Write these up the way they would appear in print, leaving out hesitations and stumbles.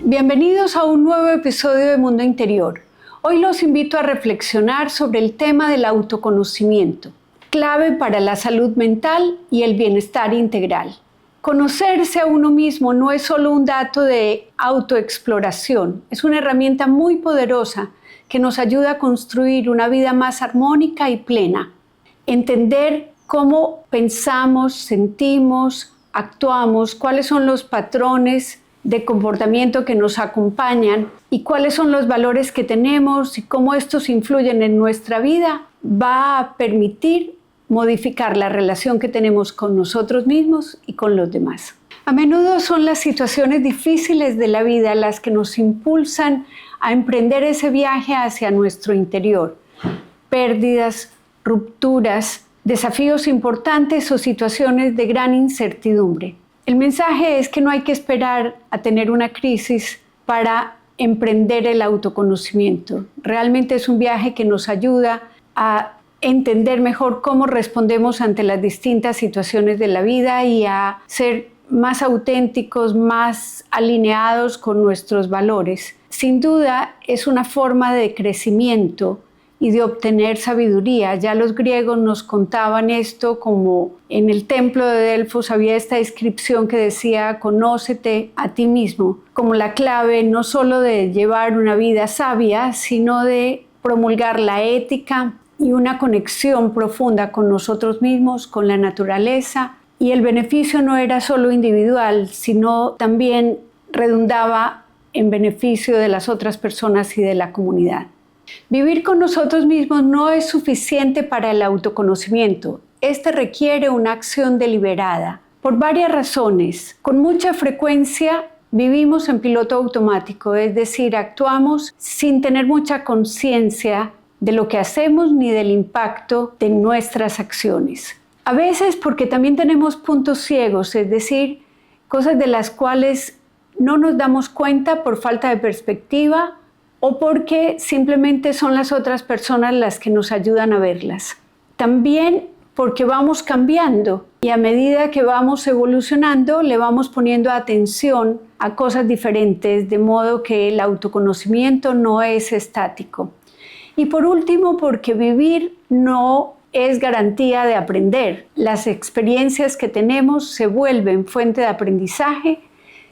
Bienvenidos a un nuevo episodio de Mundo Interior. Hoy los invito a reflexionar sobre el tema del autoconocimiento, clave para la salud mental y el bienestar integral. Conocerse a uno mismo no es solo un dato de autoexploración, es una herramienta muy poderosa que nos ayuda a construir una vida más armónica y plena. Entender cómo pensamos, sentimos, actuamos, cuáles son los patrones de comportamiento que nos acompañan y cuáles son los valores que tenemos y cómo estos influyen en nuestra vida, va a permitir modificar la relación que tenemos con nosotros mismos y con los demás. A menudo son las situaciones difíciles de la vida las que nos impulsan a emprender ese viaje hacia nuestro interior. Pérdidas, rupturas, desafíos importantes o situaciones de gran incertidumbre. El mensaje es que no hay que esperar a tener una crisis para emprender el autoconocimiento. Realmente es un viaje que nos ayuda a entender mejor cómo respondemos ante las distintas situaciones de la vida y a ser más auténticos, más alineados con nuestros valores. Sin duda es una forma de crecimiento y de obtener sabiduría. Ya los griegos nos contaban esto, como en el templo de Delfos había esta descripción que decía: conócete a ti mismo, como la clave no solo de llevar una vida sabia, sino de promulgar la ética y una conexión profunda con nosotros mismos, con la naturaleza. Y el beneficio no era solo individual, sino también redundaba en beneficio de las otras personas y de la comunidad. Vivir con nosotros mismos no es suficiente para el autoconocimiento. Este requiere una acción deliberada, por varias razones. Con mucha frecuencia vivimos en piloto automático, es decir, actuamos sin tener mucha conciencia de lo que hacemos ni del impacto de nuestras acciones. A veces porque también tenemos puntos ciegos, es decir, cosas de las cuales no nos damos cuenta por falta de perspectiva o porque simplemente son las otras personas las que nos ayudan a verlas. También porque vamos cambiando y a medida que vamos evolucionando le vamos poniendo atención a cosas diferentes, de modo que el autoconocimiento no es estático. Y por último, porque vivir no es garantía de aprender. Las experiencias que tenemos se vuelven fuente de aprendizaje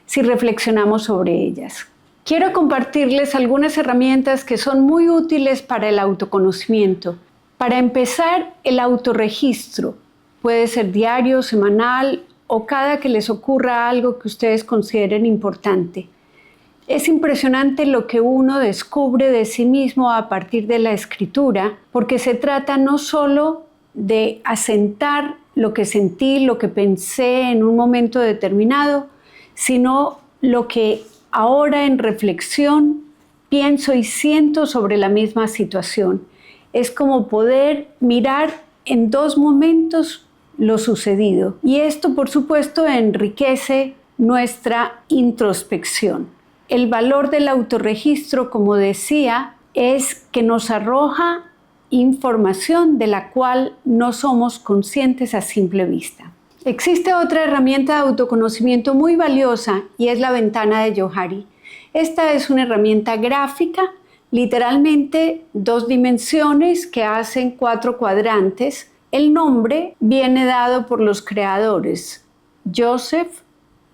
si reflexionamos sobre ellas. Quiero compartirles algunas herramientas que son muy útiles para el autoconocimiento. Para empezar, el autorregistro. Puede ser diario, semanal o cada que les ocurra algo que ustedes consideren importante. Es impresionante lo que uno descubre de sí mismo a partir de la escritura, porque se trata no solo de asentar lo que sentí, lo que pensé en un momento determinado, sino lo que ahora en reflexión pienso y siento sobre la misma situación. Es como poder mirar en dos momentos lo sucedido. Y esto, por supuesto, enriquece nuestra introspección. El valor del autorregistro, como decía, es que nos arroja información de la cual no somos conscientes a simple vista. Existe otra herramienta de autoconocimiento muy valiosa y es la ventana de Johari. Esta es una herramienta gráfica, literalmente 2 dimensiones que hacen 4 cuadrantes. El nombre viene dado por los creadores, Joseph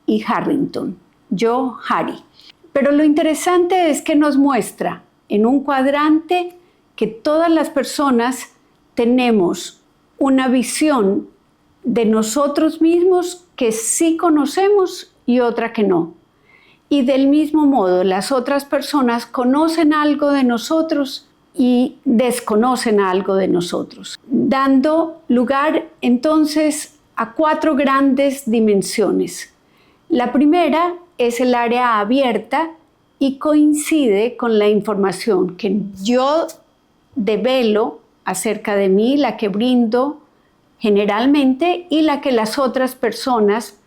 y Harrington, Johari. Pero lo interesante es que nos muestra en un cuadrante que todas las personas tenemos una visión de nosotros mismos que sí conocemos y otra que no. Y del mismo modo, las otras personas conocen algo de nosotros y desconocen algo de nosotros, dando lugar entonces a 4 grandes dimensiones. La primera es el área abierta y coincide con la información que yo develo acerca de mí, la que brindo generalmente y la que las otras personas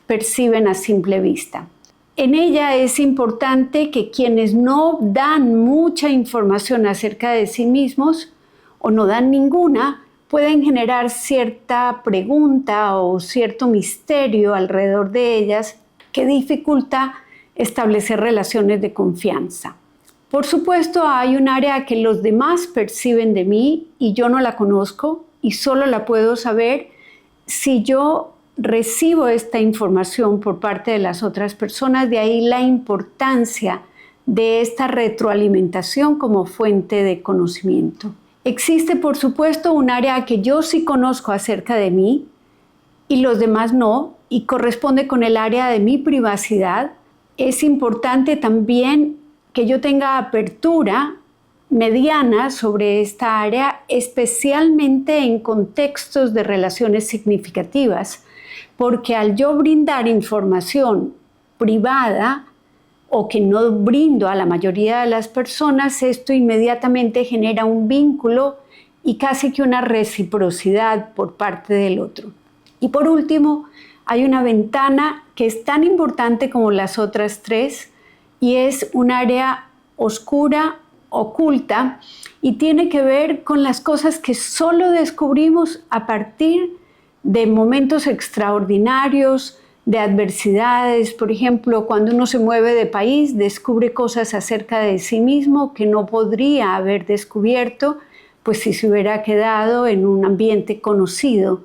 perciben a simple vista. En ella es importante que quienes no dan mucha información acerca de sí mismos o no dan ninguna, pueden generar cierta pregunta o cierto misterio alrededor de ellas que dificulta establecer relaciones de confianza. Por supuesto, hay un área que los demás perciben de mí y yo no la conozco y solo la puedo saber si yo recibo esta información por parte de las otras personas. De ahí la importancia de esta retroalimentación como fuente de conocimiento. Existe, por supuesto, un área que yo sí conozco acerca de mí y los demás no, y corresponde con el área de mi privacidad. Es importante también que yo tenga apertura mediana sobre esta área, especialmente en contextos de relaciones significativas, porque al yo brindar información privada o que no brindo a la mayoría de las personas, esto inmediatamente genera un vínculo y casi que una reciprocidad por parte del otro. Y por último, hay una ventana que es tan importante como las otras tres y es un área oscura, oculta, y tiene que ver con las cosas que solo descubrimos a partir de momentos extraordinarios, de adversidades. Por ejemplo, cuando uno se mueve de país, descubre cosas acerca de sí mismo que no podría haber descubierto, pues si se hubiera quedado en un ambiente conocido.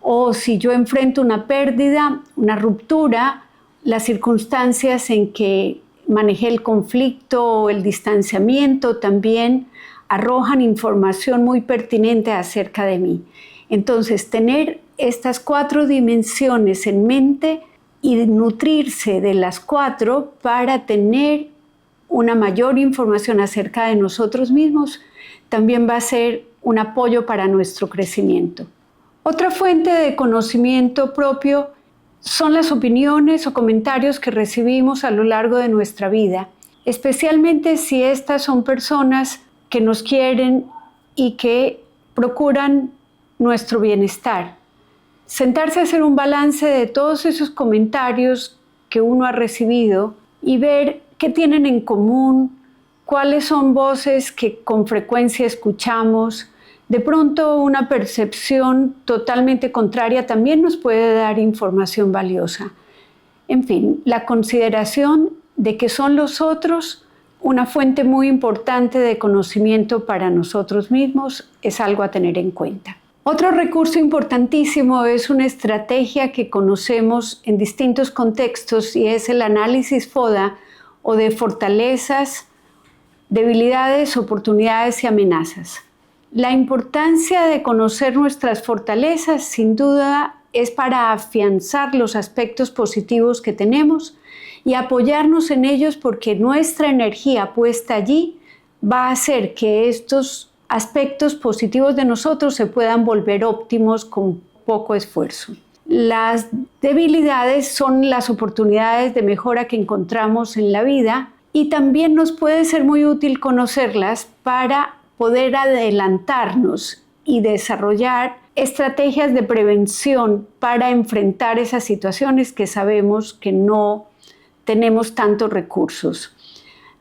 O si yo enfrento una pérdida, una ruptura, las circunstancias en que manejé el conflicto o el distanciamiento también arrojan información muy pertinente acerca de mí. Entonces, tener estas 4 dimensiones en mente y nutrirse de las 4 para tener una mayor información acerca de nosotros mismos también va a ser un apoyo para nuestro crecimiento. Otra fuente de conocimiento propio son las opiniones o comentarios que recibimos a lo largo de nuestra vida, especialmente si estas son personas que nos quieren y que procuran nuestro bienestar. Sentarse a hacer un balance de todos esos comentarios que uno ha recibido y ver qué tienen en común, cuáles son voces que con frecuencia escuchamos. De pronto una percepción totalmente contraria también nos puede dar información valiosa. En fin, la consideración de que son los otros una fuente muy importante de conocimiento para nosotros mismos es algo a tener en cuenta. Otro recurso importantísimo es una estrategia que conocemos en distintos contextos y es el análisis FODA o de fortalezas, debilidades, oportunidades y amenazas. La importancia de conocer nuestras fortalezas, sin duda, es para afianzar los aspectos positivos que tenemos y apoyarnos en ellos porque nuestra energía puesta allí va a hacer que estos aspectos positivos de nosotros se puedan volver óptimos con poco esfuerzo. Las debilidades son las oportunidades de mejora que encontramos en la vida y también nos puede ser muy útil conocerlas para poder adelantarnos y desarrollar estrategias de prevención para enfrentar esas situaciones que sabemos que no tenemos tantos recursos.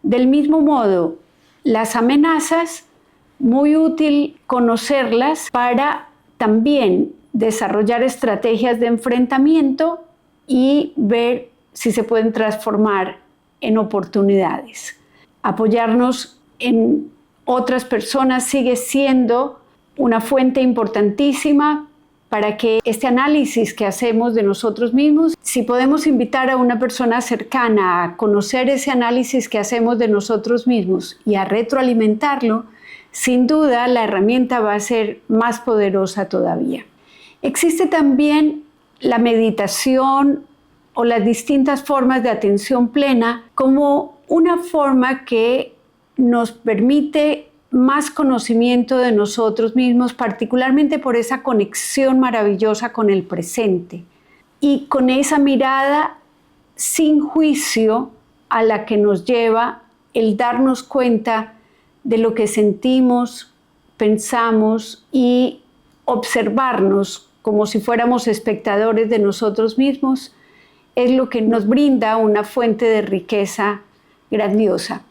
Del mismo modo, las amenazas, muy útil conocerlas para también desarrollar estrategias de enfrentamiento y ver si se pueden transformar en oportunidades. Apoyarnos en otras personas sigue siendo una fuente importantísima para que este análisis que hacemos de nosotros mismos, si podemos invitar a una persona cercana a conocer ese análisis que hacemos de nosotros mismos y a retroalimentarlo, sin duda la herramienta va a ser más poderosa todavía. Existe también la meditación o las distintas formas de atención plena como una forma que nos permite más conocimiento de nosotros mismos, particularmente por esa conexión maravillosa con el presente y con esa mirada sin juicio a la que nos lleva el darnos cuenta de lo que sentimos, pensamos y observarnos como si fuéramos espectadores de nosotros mismos, es lo que nos brinda una fuente de riqueza grandiosa.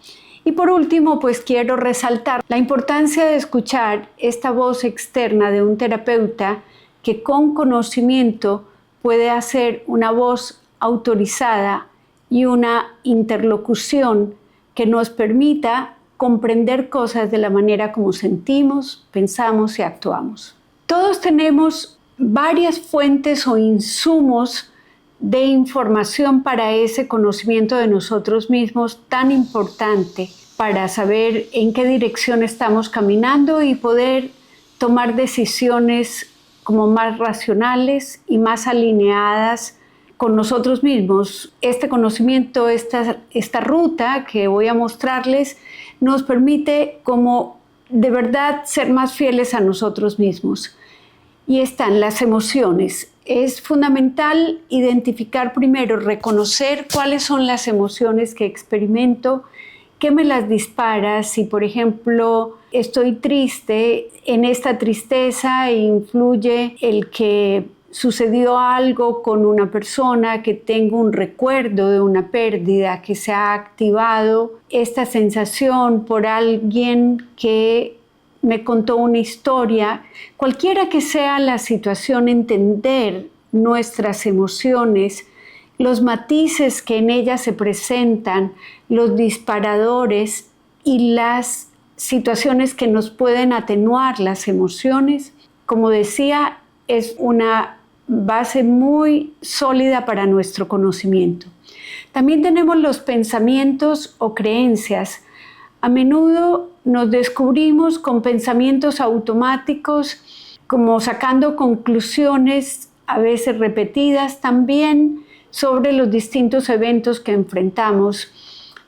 Y por último, pues quiero resaltar la importancia de escuchar esta voz externa de un terapeuta que con conocimiento puede hacer una voz autorizada y una interlocución que nos permita comprender cosas de la manera como sentimos, pensamos y actuamos. Todos tenemos varias fuentes o insumos de información para ese conocimiento de nosotros mismos tan importante para saber en qué dirección estamos caminando y poder tomar decisiones como más racionales y más alineadas con nosotros mismos. Este conocimiento, esta ruta que voy a mostrarles, nos permite como de verdad ser más fieles a nosotros mismos. Y están las emociones. Es fundamental identificar primero, reconocer cuáles son las emociones que experimento, qué me las dispara. Si, por ejemplo, estoy triste, en esta tristeza influye el que sucedió algo con una persona, que tengo un recuerdo de una pérdida, que se ha activado esta sensación por alguien que me contó una historia. Cualquiera que sea la situación, entender nuestras emociones, los matices que en ellas se presentan, los disparadores y las situaciones que nos pueden atenuar las emociones, como decía, es una base muy sólida para nuestro conocimiento. También tenemos los pensamientos o creencias. A menudo nos descubrimos con pensamientos automáticos, como sacando conclusiones a veces repetidas también sobre los distintos eventos que enfrentamos.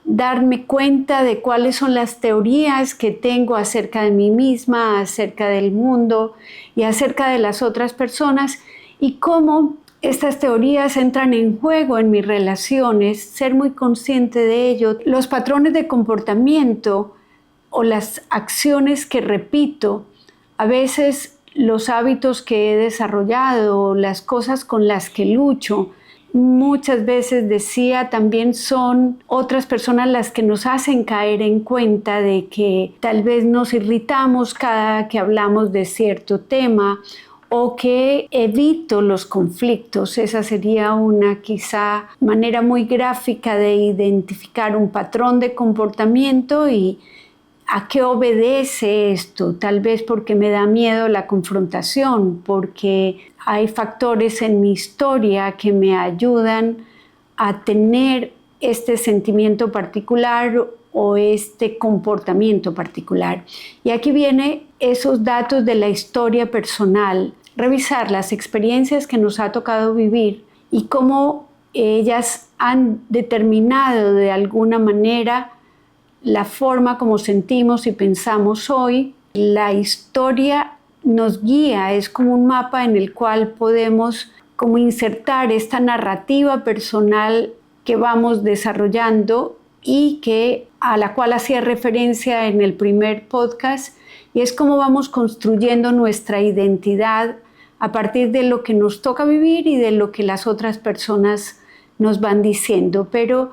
Darme cuenta de cuáles son las teorías que tengo acerca de mí misma, acerca del mundo y acerca de las otras personas y cómo estas teorías entran en juego en mis relaciones, ser muy consciente de ello. Los patrones de comportamiento o las acciones que repito, a veces los hábitos que he desarrollado, las cosas con las que lucho, muchas veces decía también son otras personas las que nos hacen caer en cuenta de que tal vez nos irritamos cada que hablamos de cierto tema o que evito los conflictos. Esa sería una quizá manera muy gráfica de identificar un patrón de comportamiento y ¿a qué obedece esto? Tal vez porque me da miedo la confrontación, porque hay factores en mi historia que me ayudan a tener este sentimiento particular o este comportamiento particular. Y aquí vienen esos datos de la historia personal, revisar las experiencias que nos ha tocado vivir y cómo ellas han determinado de alguna manera la forma como sentimos y pensamos hoy. La historia nos guía, es como un mapa en el cual podemos como insertar esta narrativa personal que vamos desarrollando y que a la cual hacía referencia en el primer podcast, y es cómo vamos construyendo nuestra identidad a partir de lo que nos toca vivir y de lo que las otras personas nos van diciendo. Pero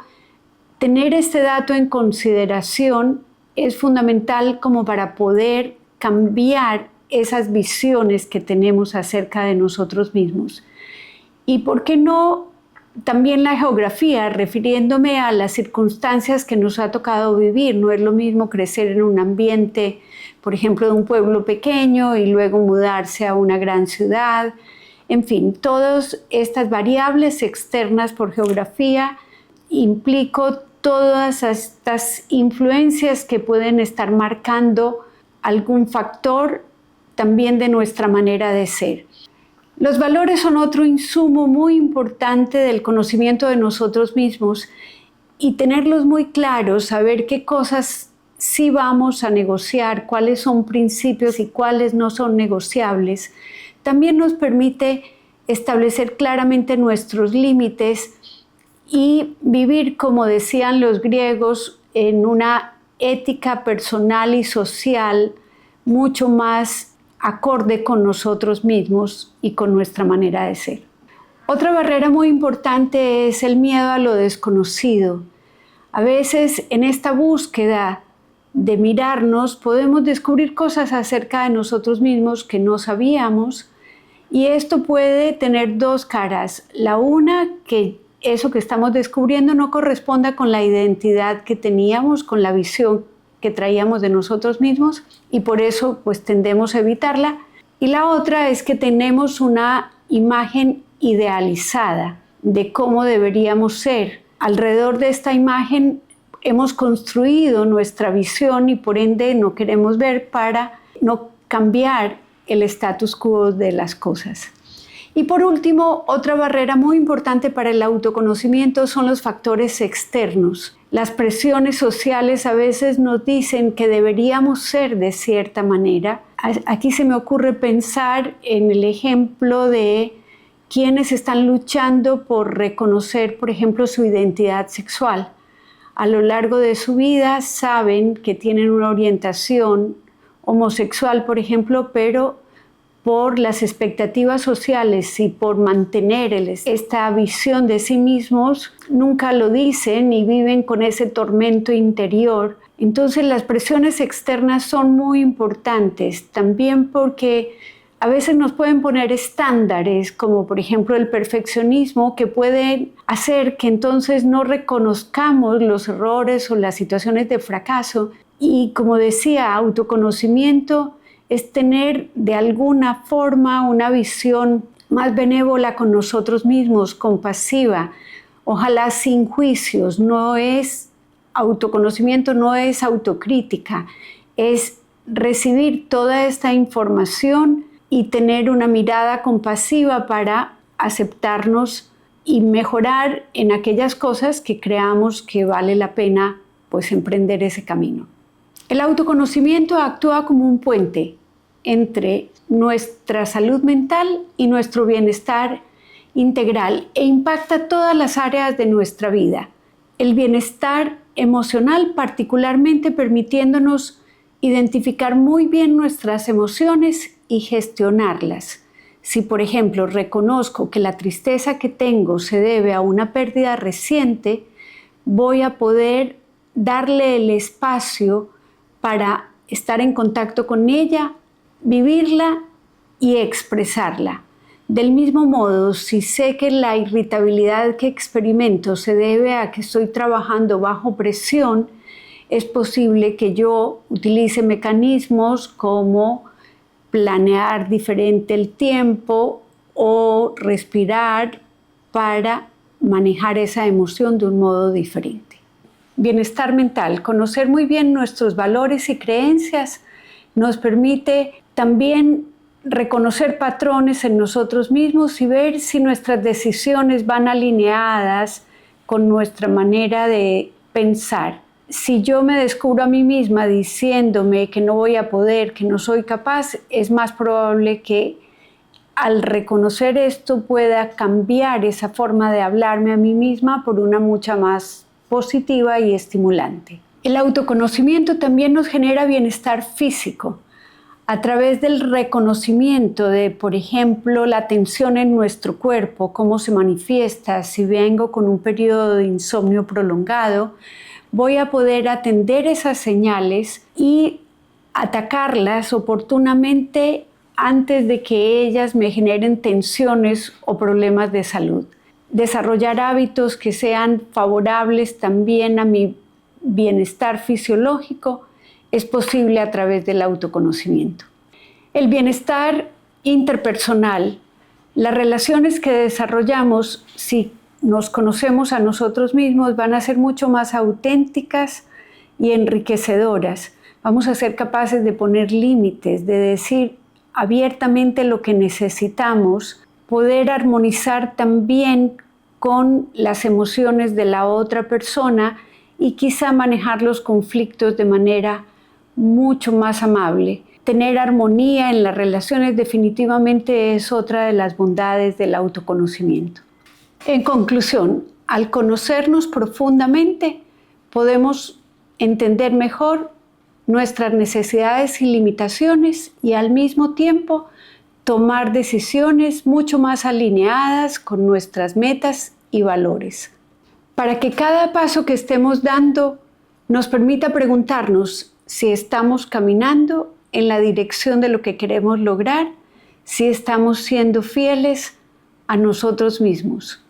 tener este dato en consideración es fundamental como para poder cambiar esas visiones que tenemos acerca de nosotros mismos. Y por qué no también la geografía, refiriéndome a las circunstancias que nos ha tocado vivir. No es lo mismo crecer en un ambiente, por ejemplo, de un pueblo pequeño y luego mudarse a una gran ciudad. En fin, todas estas variables externas por geografía implico todas estas influencias que pueden estar marcando algún factor también de nuestra manera de ser. Los valores son otro insumo muy importante del conocimiento de nosotros mismos y tenerlos muy claros, saber qué cosas sí vamos a negociar, cuáles son principios y cuáles no son negociables, también nos permite establecer claramente nuestros límites y vivir, como decían los griegos, en una ética personal y social mucho más acorde con nosotros mismos y con nuestra manera de ser. Otra barrera muy importante es el miedo a lo desconocido. A veces en esta búsqueda de mirarnos podemos descubrir cosas acerca de nosotros mismos que no sabíamos, y esto puede tener dos caras. La una, que eso que estamos descubriendo no corresponda con la identidad que teníamos, con la visión que traíamos de nosotros mismos, y por eso pues tendemos a evitarla. Y la otra es que tenemos una imagen idealizada de cómo deberíamos ser. Alrededor de esta imagen hemos construido nuestra visión y por ende no queremos ver para no cambiar el status quo de las cosas. Y por último, otra barrera muy importante para el autoconocimiento son los factores externos. Las presiones sociales a veces nos dicen que deberíamos ser de cierta manera. Aquí se me ocurre pensar en el ejemplo de quienes están luchando por reconocer, por ejemplo, su identidad sexual. A lo largo de su vida saben que tienen una orientación homosexual, por ejemplo, pero por las expectativas sociales y por mantener esta visión de sí mismos, nunca lo dicen y viven con ese tormento interior. Entonces las presiones externas son muy importantes, también porque a veces nos pueden poner estándares, como por ejemplo el perfeccionismo, que pueden hacer que entonces no reconozcamos los errores o las situaciones de fracaso. Y como decía, autoconocimiento es tener de alguna forma una visión más benévola con nosotros mismos, compasiva, ojalá sin juicios. No es autoconocimiento, no es autocrítica, es recibir toda esta información y tener una mirada compasiva para aceptarnos y mejorar en aquellas cosas que creamos que vale la pena pues emprender ese camino. El autoconocimiento actúa como un puente entre nuestra salud mental y nuestro bienestar integral e impacta todas las áreas de nuestra vida. El bienestar emocional particularmente permitiéndonos identificar muy bien nuestras emociones y gestionarlas. Si, por ejemplo, reconozco que la tristeza que tengo se debe a una pérdida reciente, voy a poder darle el espacio para estar en contacto con ella, vivirla y expresarla. Del mismo modo, si sé que la irritabilidad que experimento se debe a que estoy trabajando bajo presión, es posible que yo utilice mecanismos como planear diferente el tiempo o respirar para manejar esa emoción de un modo diferente. Bienestar mental, conocer muy bien nuestros valores y creencias nos permite también reconocer patrones en nosotros mismos y ver si nuestras decisiones van alineadas con nuestra manera de pensar. Si yo me descubro a mí misma diciéndome que no voy a poder, que no soy capaz, es más probable que al reconocer esto pueda cambiar esa forma de hablarme a mí misma por una mucha más positiva y estimulante. El autoconocimiento también nos genera bienestar físico a través del reconocimiento de, por ejemplo, la tensión en nuestro cuerpo, cómo se manifiesta. Si vengo con un periodo de insomnio prolongado, voy a poder atender esas señales y atacarlas oportunamente antes de que ellas me generen tensiones o problemas de salud. Desarrollar hábitos que sean favorables también a mi bienestar fisiológico es posible a través del autoconocimiento. El bienestar interpersonal, las relaciones que desarrollamos, si nos conocemos a nosotros mismos, van a ser mucho más auténticas y enriquecedoras. Vamos a ser capaces de poner límites, de decir abiertamente lo que necesitamos, poder armonizar también con las emociones de la otra persona y quizá manejar los conflictos de manera mucho más amable. Tener armonía en las relaciones definitivamente es otra de las bondades del autoconocimiento. En conclusión, al conocernos profundamente, podemos entender mejor nuestras necesidades y limitaciones y al mismo tiempo tomar decisiones mucho más alineadas con nuestras metas y valores. Para que cada paso que estemos dando nos permita preguntarnos si estamos caminando en la dirección de lo que queremos lograr, si estamos siendo fieles a nosotros mismos.